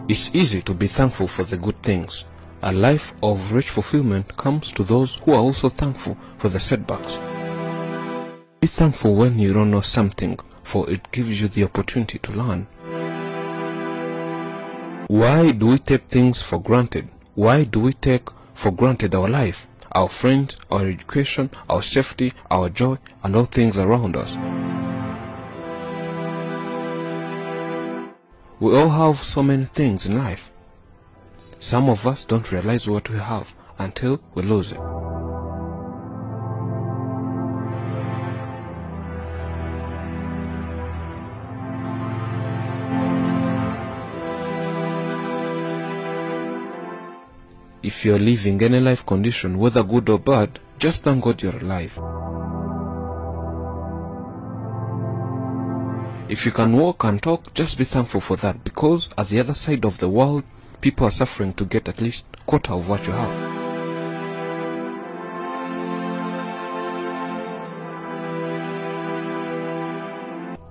It's easy to be thankful for the good things. A life of rich fulfillment comes to those who are also thankful for the setbacks. Be thankful when you don't know something, for it gives you the opportunity to learn. Why do we take things for granted? Why do we take for granted our life, our friends, our education, our safety, our joy, and all things around us? We all have so many things in life. Some of us don't realize what we have until we lose it. If you're living any life condition, whether good or bad, just thank God you're alive. If you can walk and talk, just be thankful for that, because at the other side of the world, people are suffering to get at least a quarter of what you have.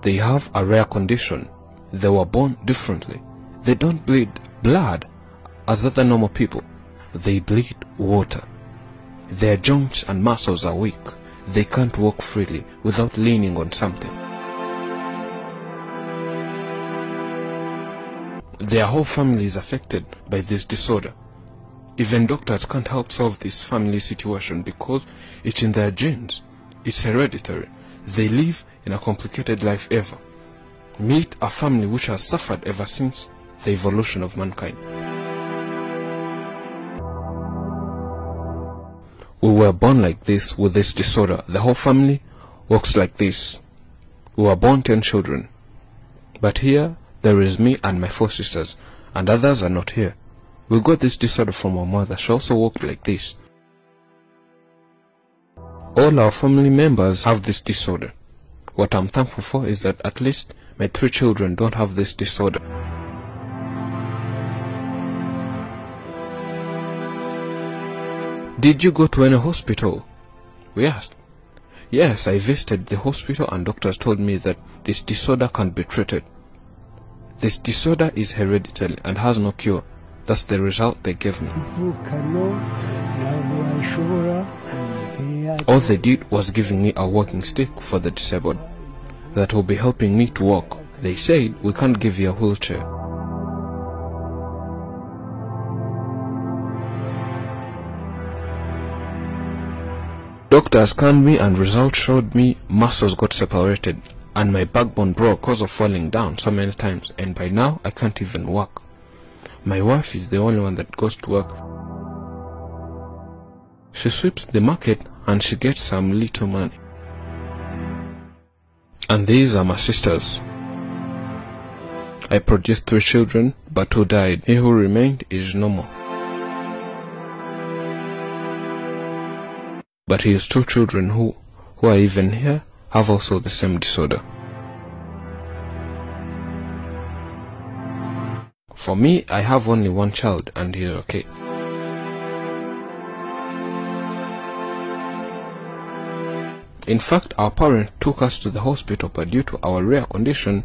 They have a rare condition. They were born differently. They don't bleed blood as other normal people. They bleed water. Their joints and muscles are weak. They can't walk freely without leaning on something. Their whole family is affected by this disorder. Even doctors can't help solve this family situation because it's in their genes. It's hereditary. They live in a complicated life ever. Meet a family which has suffered ever since the evolution of mankind. We were born like this with this disorder. The whole family works like this. We were born 10 children. But here, there is me and my 4 sisters, and others are not here. We got this disorder from our mother. She also walked like this. All our family members have this disorder. What I'm thankful for is that at least my 3 children don't have this disorder. Did you go to any hospital? We asked. Yes, I visited the hospital and doctors told me that this disorder can't be treated. This disorder is hereditary and has no cure. That's the result they gave me. All they did was giving me a walking stick for the disabled. That will be helping me to walk. They said, we can't give you a wheelchair. Doctors scanned me and results showed me muscles got separated and my backbone broke because of falling down so many times, and by now I can't even walk. My wife is the only one that goes to work. She sweeps the market and she gets some little money. And these are my sisters. I produced 3 children, but 2 died. He who remained is normal. But his 2 children who are even here have also the same disorder. For me, I have only 1 child and he's okay. In fact, our parents took us to the hospital, but due to our rare condition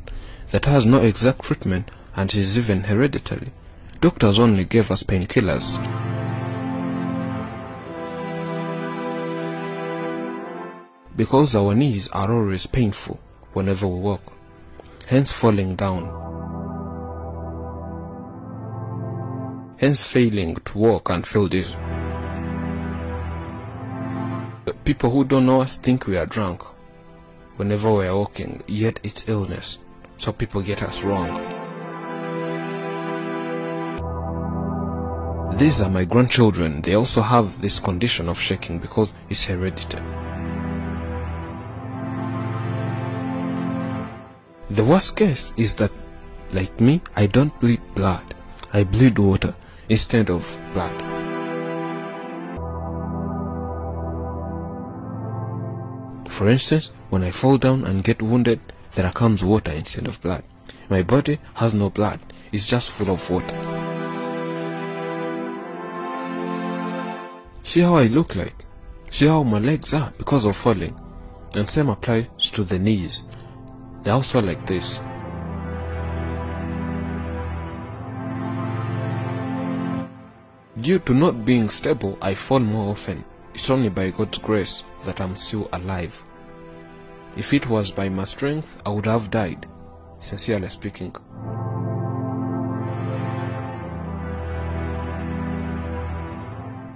that has no exact treatment and is even hereditary, doctors only gave us painkillers. Because our knees are always painful whenever we walk, hence falling down, hence failing to walk and feel dizzy. People who don't know us think we are drunk whenever we are walking, yet it's illness, so people get us wrong. These are my grandchildren. They also have this condition of shaking because it's hereditary. The worst case is that, like me, I don't bleed blood. I bleed water instead of blood. For instance, when I fall down and get wounded, there comes water instead of blood. My body has no blood, it's just full of water. See how I look like? See how my legs are because of falling? And same applies to the knees. They're also like this. Due to not being stable, I fall more often. It's only by God's grace that I'm still alive. If it was by my strength, I would have died, sincerely speaking.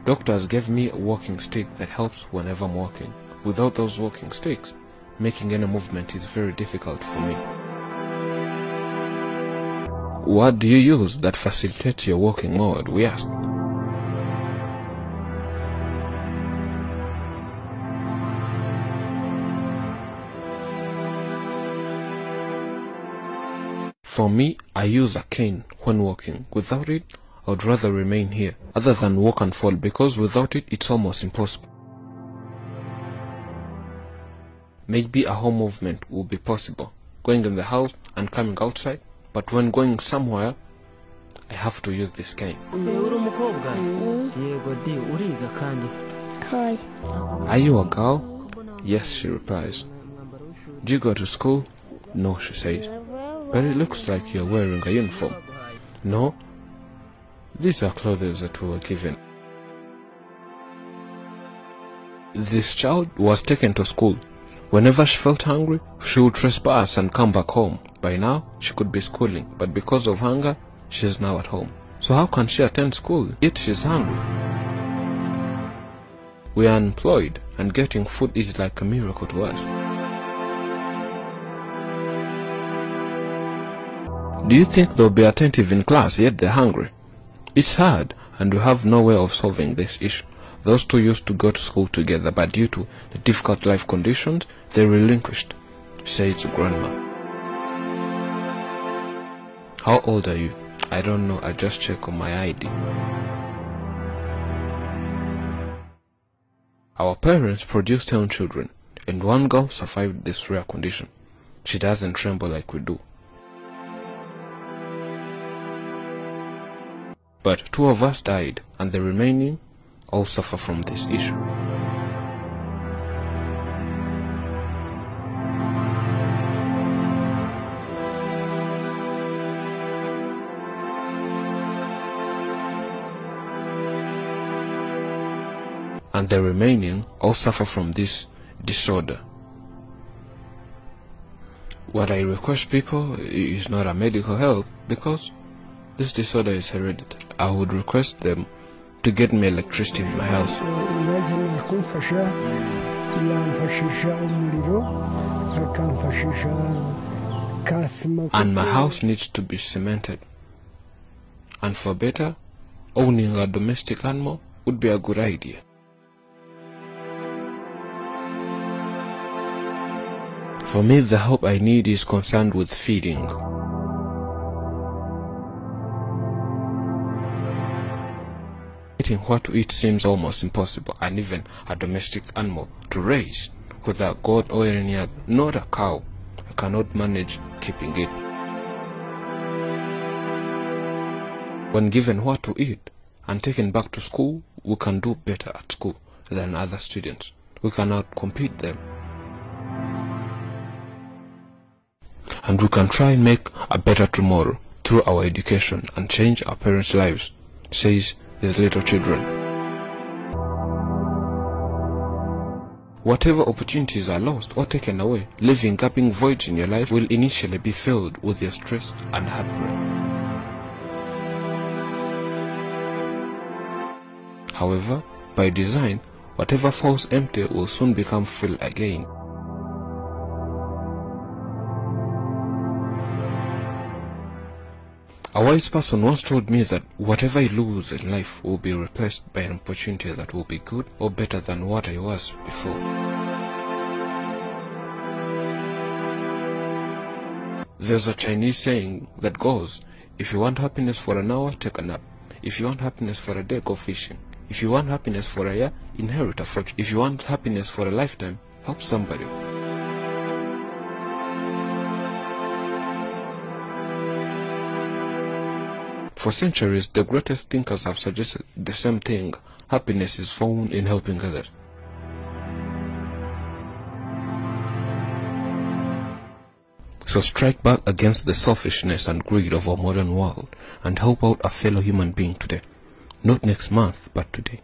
Doctors gave me a walking stick that helps whenever I'm walking. Without those walking sticks, making any movement is very difficult for me. What do you use that facilitates your walking mode, we asked. For me, I use a cane when walking. Without it, I would rather remain here, other than walk and fall, because without it, it's almost impossible. Maybe a home movement would be possible, going in the house and coming outside, but when going somewhere, I have to use this cane. Hi. Are you a girl? Yes, she replies. Do you go to school? No, she says. But it looks like you're wearing a uniform. No, these are clothes that we were given. This child was taken to school. Whenever she felt hungry, she would trespass and come back home. By now, she could be schooling, but because of hunger, she is now at home. So how can she attend school, yet she's hungry? We are unemployed, and getting food is like a miracle to us. Do you think they'll be attentive in class, yet they're hungry? It's hard, and we have no way of solving this issue. Those two used to go to school together, but due to the difficult life conditions, they relinquished, says grandma. How old are you? I don't know, I just check on my ID. Our parents produced 10 children, and one girl survived this rare condition. She doesn't tremble like we do. But 2 of us died, and the remaining all suffer from this issue. And the remaining all suffer from this disorder. What I request people is not a medical help, because this disorder is hereditary. I would request them to get me electricity in my house. And my house needs to be cemented. And for better, owning a domestic animal would be a good idea. For me, the help I need is concerned with feeding. Getting what to eat seems almost impossible, and even a domestic animal to raise, whether a goat or any other, not a cow. I cannot manage keeping it. When given what to eat and taken back to school, we can do better at school than other students. We can outcompete them. And we can try and make a better tomorrow through our education and change our parents' lives, says these little children. Whatever opportunities are lost or taken away, leaving gaping voids in your life will initially be filled with your stress and heartbreak. However, by design, whatever falls empty will soon become full again. A wise person once told me that whatever I lose in life will be replaced by an opportunity that will be good or better than what I was before. There's a Chinese saying that goes, if you want happiness for an hour, take a nap. If you want happiness for a day, go fishing. If you want happiness for a year, inherit a fortune. If you want happiness for a lifetime, help somebody. For centuries, the greatest thinkers have suggested the same thing. Happiness is found in helping others. So strike back against the selfishness and greed of our modern world and help out a fellow human being today. not next month, but today.